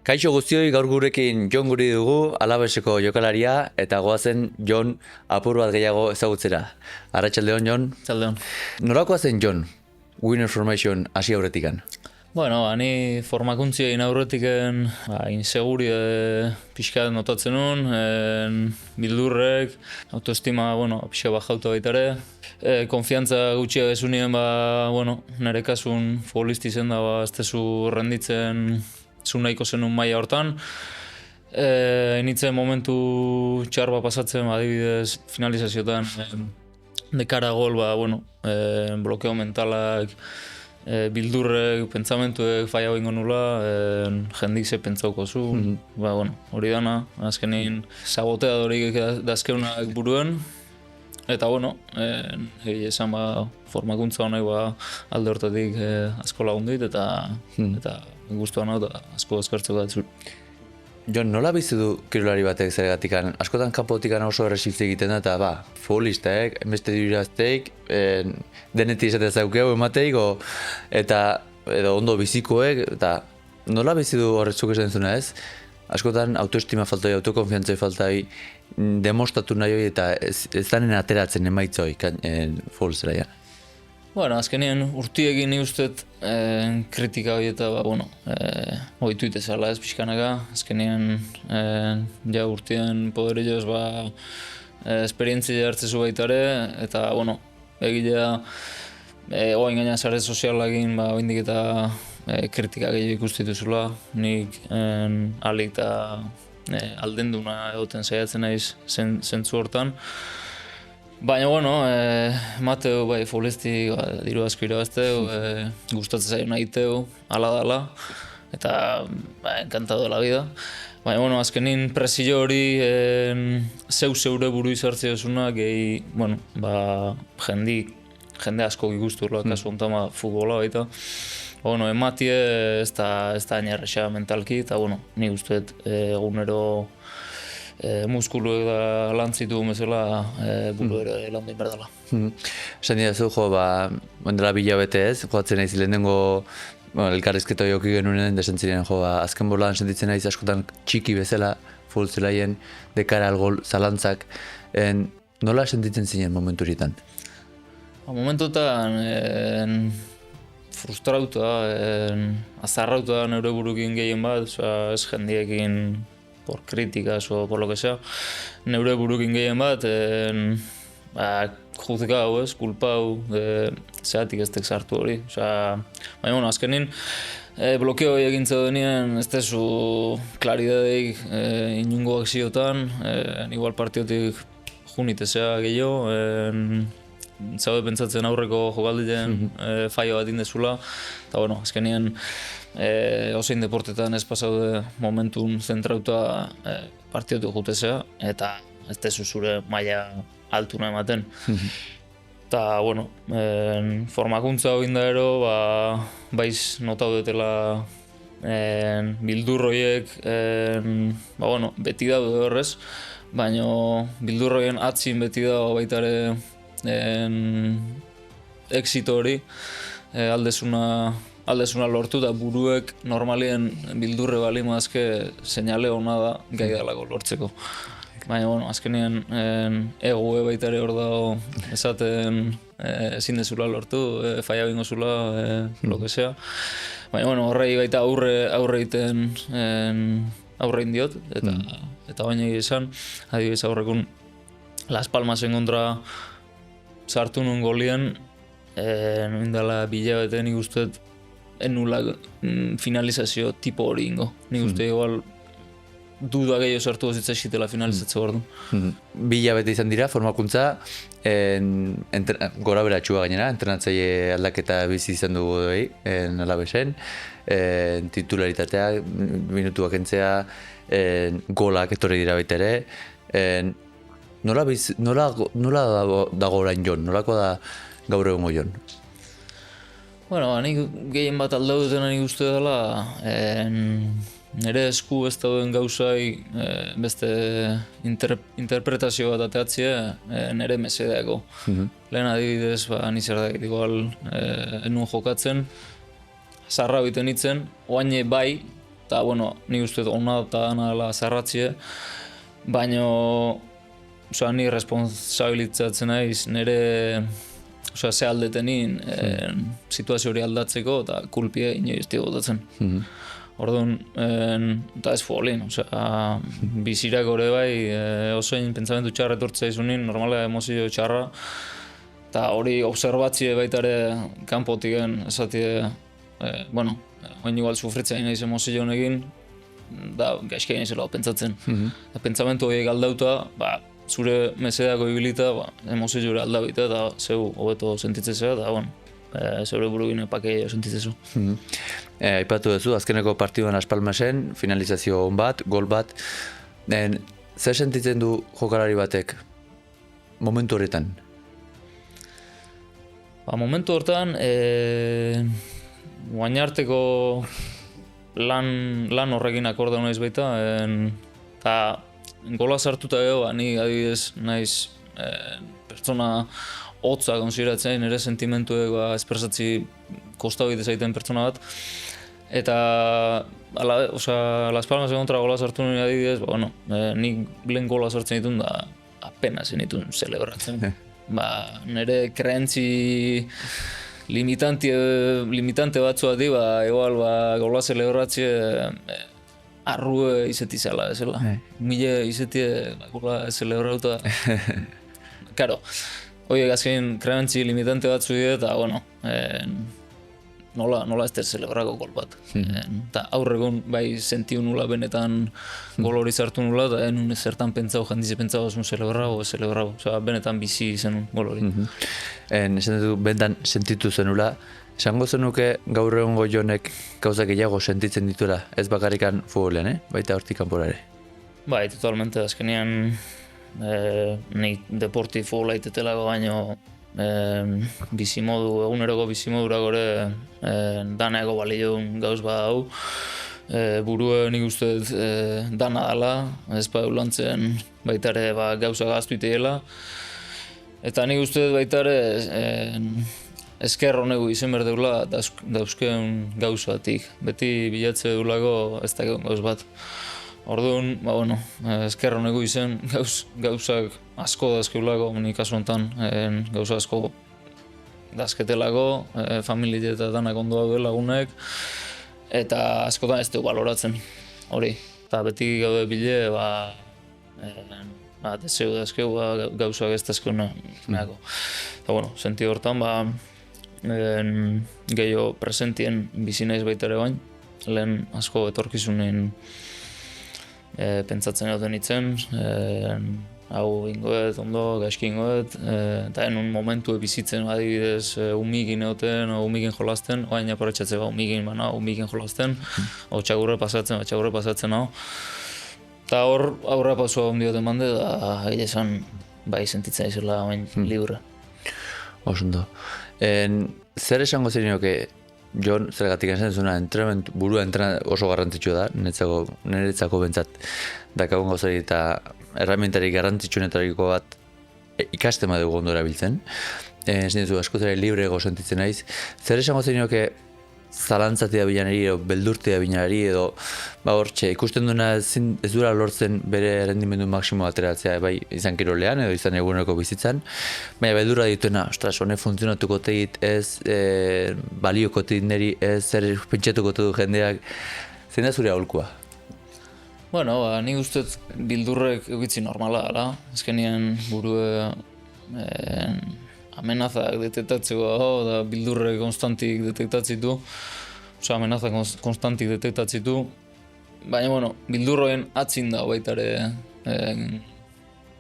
Kaixo guztioi, gaur gurekin Jon Guri dugu, Alabeseko jokalaria, eta goazen Jon apur bat gehiago ezagutzera. Arratsaldeon, Jon. Arratsaldeon. Norakoa zen Jon, Winner Formation hasi aurretikan? Bueno, ni formakuntzi egin aurretiken, inseguri pixka notatzen nun, bildurrek, autoestima, pixka bajauta baita ere. Konfiantza gutxia bezunien, nire kasun futbolisti zen da, ez tezu renditzen zu nahiko zenun maila hortan. Initzen momentu txar bat pasatzen, adibidez finalizazioetan, dekara gol, blokeo mentalak, bildurrek, pentsamentuek faia bingo nula, jendik ze pentsauko zu. Hori dana, azkenin saboteadorik dazkeunak buruen. Eta egia esan formakuntza honek alde hortatik asko lagun dit eta guztuan hau eta asko eskertzeko da zut. Jon, nola bizi du kirolari batek zergatikan? Askotan kanpotikan oso erresifte egiten da eta futbolistaek, enbeste dirazteik, denetik izatea zaukeu emateik, edo ondo bizikoek, eta nola bizi du horretzuk esan zuna ez? Askotan autoestima faltai, autokonfiantzai faltai, demostratu nahi hori eta ez danen ateratzen emaitzoi futbolzeraia. Azkenien urtiekin ni usteet kritika hori eta ohitu itezala ez pixkanaka. Azkenien urtien poderioz esperientzia hartzezu baita ere eta egilea oain gaina sare sozialakin oindik eta kritika gehiago ikustituzula. Nik alik eta aldenduna egoten saiatzen naiz zentzu hortan. Baina, emateu, futbolisti diru asko irabazteu, gustatzen zaio nahiteu, ala dala, eta encantado la vida. Baina, azkenin presio hori zeure buru izartzea esuna, gehi, jende asko guzturla, kasu honetan futbola baita. Ematie ez da inerrexea mentalki, eta nik usteet egunero muskuluek da lantzitu bezala buru ere lan behin berdala. Esan dira zu, ondela bilabete ez, joatzen naiz lehenengo elkarrizketa joki genuen desentziren azken bolan sentitzen naiz askotan txiki bezala futbolzelaien dekara algol zalantzak. Nola sentitzen zinen momentu horietan? Momentuetan frustrauta, azarrauta neure burukin gehien bat, ez jendiekin por críticas o por lo que sea, neure burukin gehien bat, juzgau, kulpau, zeatik ez tek sartu hori. Baina, azkenin, blokeo egin zeudenien, ez tezu klaridadeik inungo akziotan, igual partiotik junitezea gehiago, zaude pentsatzen aurreko jokaldien faio bat indezula, eta azkenien ozein deportetan ez pasaude momentun zentrauta partiotu jutezea, eta ez tezu zure maila altuna ematen. Eta, formakuntza hori da ero, baiz notaudetela bildurroiek, beti daude horrez, baina bildurroien atzin beti dago baita ere exito hori, aldezuna lortu da buruek normalien bildurre bali mazke seinale hona da gai dalako lortzeko. Baina, azkenean egoe baita ere hor dago esaten ezin dezula lortu, faia bingo zula, lo que sea. Baina, horrei baita aurre egiten aurre indiot, eta baina esan, adibidez aurrekun Las Palmasen kontra sartu nuen golien, indala bilabete nik usteet enula finalizazio tipo hori ingo. Nik uste igual duda gehiago sartu zitzaizitela finalizatzeko ordu. Bilabete izan dira, formakuntza, gora beratxua gainera, entrenatzaile aldaketa bizi izan dugu doi, Alabesen, titularitatea, minutuak entzea, golak etorri dira baita ere. Nola dago orain Jon? Nolako da gaur egungo Jon? Nik gehien bat aldaudetena nik uste dela, nire esku ez dauden gauzai beste interpretazio bat ateatzea nire mesedeako. Lehen adibidez, ni zer da igual enun jokatzen, zarra biten itzen, oaine bai, eta, bueno, nik uste ona eta dana dela zarratzie, baina, osea, ni responsabilitzatzen naiz nire, osea, ze aldetenin situazio hori aldatzeko, eta kulpie inoiz botatzen. Orduan, eta ez folin, osea, bizirak ore bai, osoin pentsamentu txarra etortzea izunin, normala emozio txarra, eta hori observatzie baita ere kanpotiken esatie, bueno, oin igual sufritzen naiz emozio honekin, da gaizkia naizela pentsatzen. Eta pentsamentu horiek aldauta, zure mesedako ibilita, emozio jure aldabita, eta zeu hobeto sentitzezea, eta, bueno, zeure burugin epakeia sentitzezu. Aipatu duzu, azkeneko partiduan Las Palmasen, finalizazio on bat, gol bat. Zer sentitzen du jokalari batek momentu horretan? Momentu horretan, guainarteko lan horrekin akorde naiz baita, eta gola sartuta gero, ni adibidez naiz pertsona hotza konsideratzen, nire sentimentuek espresatzi kostau egite zaiten pertsona bat. Eta, Las Palmas kontra gola sartu nire adibidez, nik lehen gola sartzen ditun da apenas zenitun celebratzen. Nire kreentzi limitante batzuati, igual gola celebratzie arrue izeti zela, ezela. Mila izetie gola celebrauta. Karo, horiek azken kreentzi limitante batzu dira, eta, bueno, nola ez der celebrako gol bat. Eta aurregon bai sentiu nula benetan gol hori zartu nula, eta enun zertan pentsau, jandize pentsau zun celebrau, osea, benetan bizi zen gol hori. Esan dut, benetan sentitu zenula, esango zenuke gaur egongo Jonek gauzak gehiago sentitzen dituela, ez bakarrikan futbolean, baita hortik kanpora ere? Bai, totalmente, azkenean nik deporti futbola itetelako baino bizimodu, eguneroko bizimodura gore daneko balioun gauz bat hau. Burue nik uste dana dela, ez lantzen baita ere gauza gaztu iteela. Eta nik uste baita ere esker honegu izen behar deula dauzkeun gauzatik. Beti bilatze deulako ez dakeun gauz bat. Orduan, esker honegu izen gauzak asko dazkeulako, ni kasu honetan gauza asko dazketelako, familia eta danak ondo daude lagunek, eta askotan ez dugu baloratzen hori. Eta beti gaude bile, deseu dazkeu gauzak ez dazkeuna. Eta, senti hortan, gehiago presentien bizi naiz baita ere bain, lehen asko etorkizunen pentsatzen duten itzen, hau ingoet, ondo, gaizki ingoet, eta enun momentu bizitzen adibidez umigin egoten, umigin jolazten, oain aparatxatzen umigin umigin jolazten, txagurre pasatzen hau. Eta hor aurra pasua ondioten bande, da egin esan bai sentitzen izela oain libre. Osondo. Zer esango zenioke, Jon, zergatik esan zuna, burua oso garrantzitsua da, niretzako bentsat dakagun gauzari eta erramientarik garrantzitsuenetariko bat ikasten badugu ondo erabiltzen. Esan ditu, askotara librego sentitzen naiz. Zer esango zenioke zalantzati da bilanari edo beldurti da bilanari edo hortxe, ikusten duena ez dura lortzen bere rendimendu maksimo ateratzea bai izan kirolean edo izan eguneko bizitzan, baina beldurra dituena, ostras, honek funtzionatuko tegit ez, balioko tegit niri ez, zer pentsatuko du jendeak, zein da zure aholkua? Nik uste bildurrek egitzi normala dela, azkenean burue amenazak detektatzeko da bildurrek konstantik detektatzitu, amenazak konstantik detektatzitu, baina, bildurroen atzin da baita ere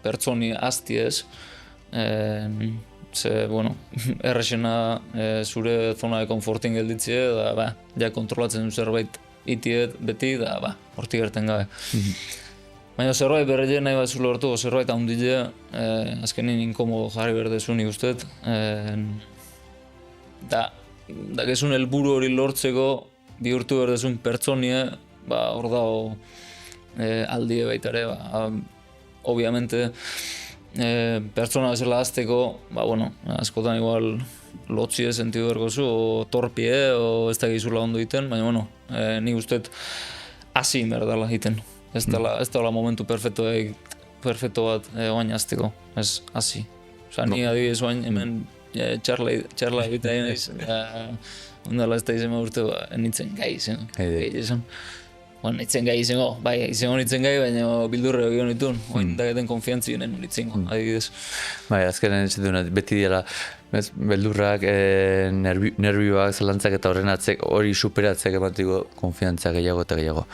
pertsoni asti ez, errexena zure zona de konfortin gelditzie, da, ja kontrolatzen du zerbait itiet beti, da, hortik gerten gabe. Baina zerbait berreile nahi bat zule hortu, zerbait handile, azkenin inkomodo jarri berdezun ikustet. Da gezun helburu hori lortzeko bihurtu berdezun pertsonie, hor dago aldie baita ere, obviamente pertsona bezala azteko, askotan igual lotzie sentidu berko zu, o torpie, o ez da gizula ondo iten, baina, nik ustet hasi behar dela egiten. Ez dela momentu perfecto bat oain azteko, ez hasi. Osa, ni adibidez oain hemen txarla egitea naiz, ondala ez da izan urte nintzen gai izan. Bueno, nintzen gai izango, bai, izango nintzen gai, baina bildurre egon nituen, oain dageten konfiantzi nien nintzengo, adibidez. Bai, azkenen ez duna, beti dira, beldurrak, nervioak, zalantzak eta horren hori superatzeak ematiko konfiantza gehiago eta gehiago.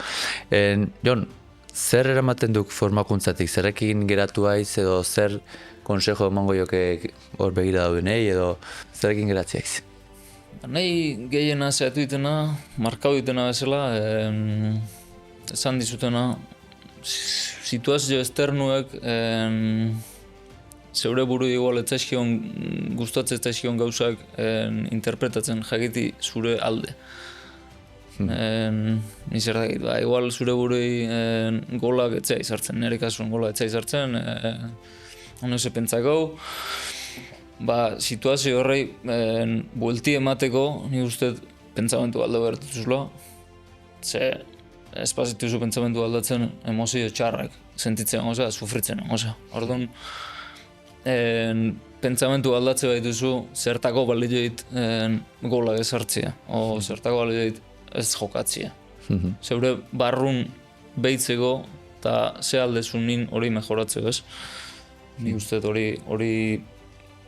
Jon, zer eramaten duk formakuntzatik, zerrekin geratu haiz edo zer konsejo emango joke hor begira daudenei edo zerrekin geratziaiz? Nahi gehiena zehatu ditena, markau ditena bezala, esan dizutena, situazio esternuek zeure buru igual gustatzen ez zaizkion gauzak interpretatzen jakiti zure alde. Ni zer dakit, igual zure burui golak etzea izartzen, nire kasuan gola etzea izartzen, honese pentsako, situazio horrei buelti emateko, ni uste pentsamentu alde behar dituzula, ze espazituzu pentsamentu aldatzen emozio txarrak sentitzen goza, sufritzen goza. Orduan, pentsamentu aldatze baituzu zertako balioit golak ezartzea, o zertako balioit ez jokatzea. Zeure barrun behitzeko eta ze aldezu nin hori mejoratzeko, ez? Ni uste hori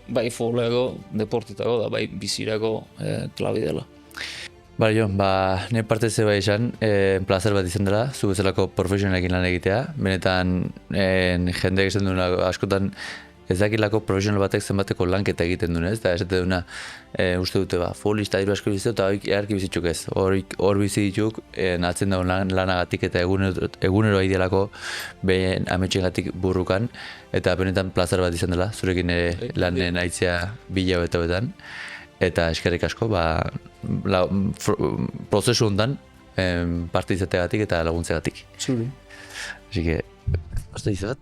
bai futboleko, deportetako da bai bizirako klabi dela. Bai, Jon, nire parte ze bai esan, plazer bat izan dela, zu bezalako profesionalekin lan egitea. Benetan, jendeak esan duena askotan ez dakilako profesional batek zenbateko lanketa egiten duen, ez? Eta esate duena, uste dute, futbolista hiru asko bizitu eta eharki bizitzuk ez. Hor bizi dituk, atzen dagoen lanagatik eta egunero aidealako behen ametxengatik burrukan. Eta benetan plazer bat izan dela, zurekin lanen aitzea 2 hilabeteetan. Eta eskerrik asko, prozesu hondan parte izateagatik eta laguntzeagatik. Zuri. Así que, hasta izan.